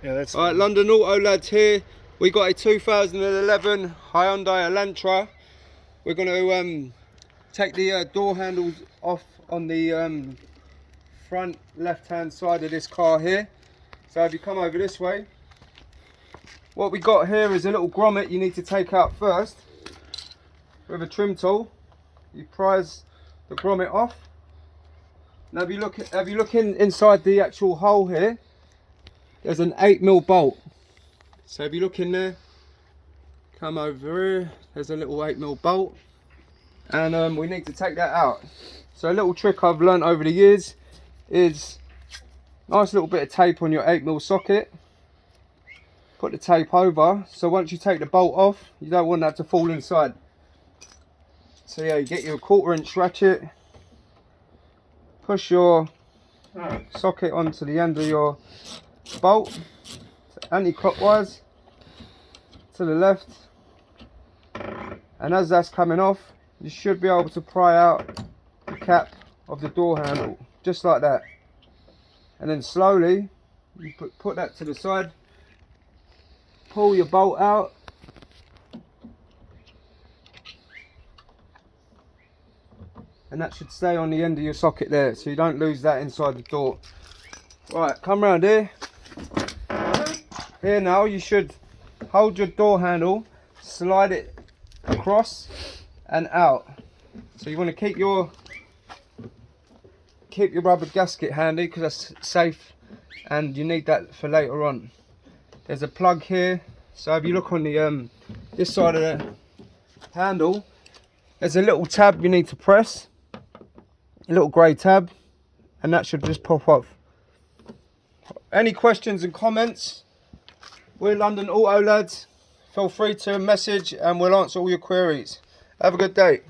Yeah, that's Alright, London Auto lads here. We got a 2011 Hyundai Elantra. We're going to take the door handles off on the front left hand side of this car here. So if you come over this way, what we got here is a little grommet you need to take out first. With a trim tool, you prise the grommet off. Now if you look inside the actual hole here, there's an 8mm bolt. So if you look in there, come over here, there's a little 8mm bolt, and we need to take that out. So a little trick I've learnt over the years is nice little bit of tape on your 8mm socket. Put the tape over, so once you take the bolt off, you don't want that to fall inside. So yeah, you get your 1/4 inch ratchet, push your socket onto the end of your bolt, anti-clockwise to the left, and as that's coming off, you should be able to pry out the cap of the door handle, just like that. And then slowly, you put that to the side, pull your bolt out, and that should stay on the end of your socket there, so you don't lose that inside the door. Right, come round here. Here now, you should hold your door handle, slide it across and out. So you want to keep your rubber gasket handy because that's safe, and you need that for later on. There's a plug here, so if you look on the this side of the handle, there's a little tab you need to press, a little grey tab, and that should just pop off. Any questions and comments? We're London Auto lads. Feel free to message and we'll answer all your queries. Have a good day.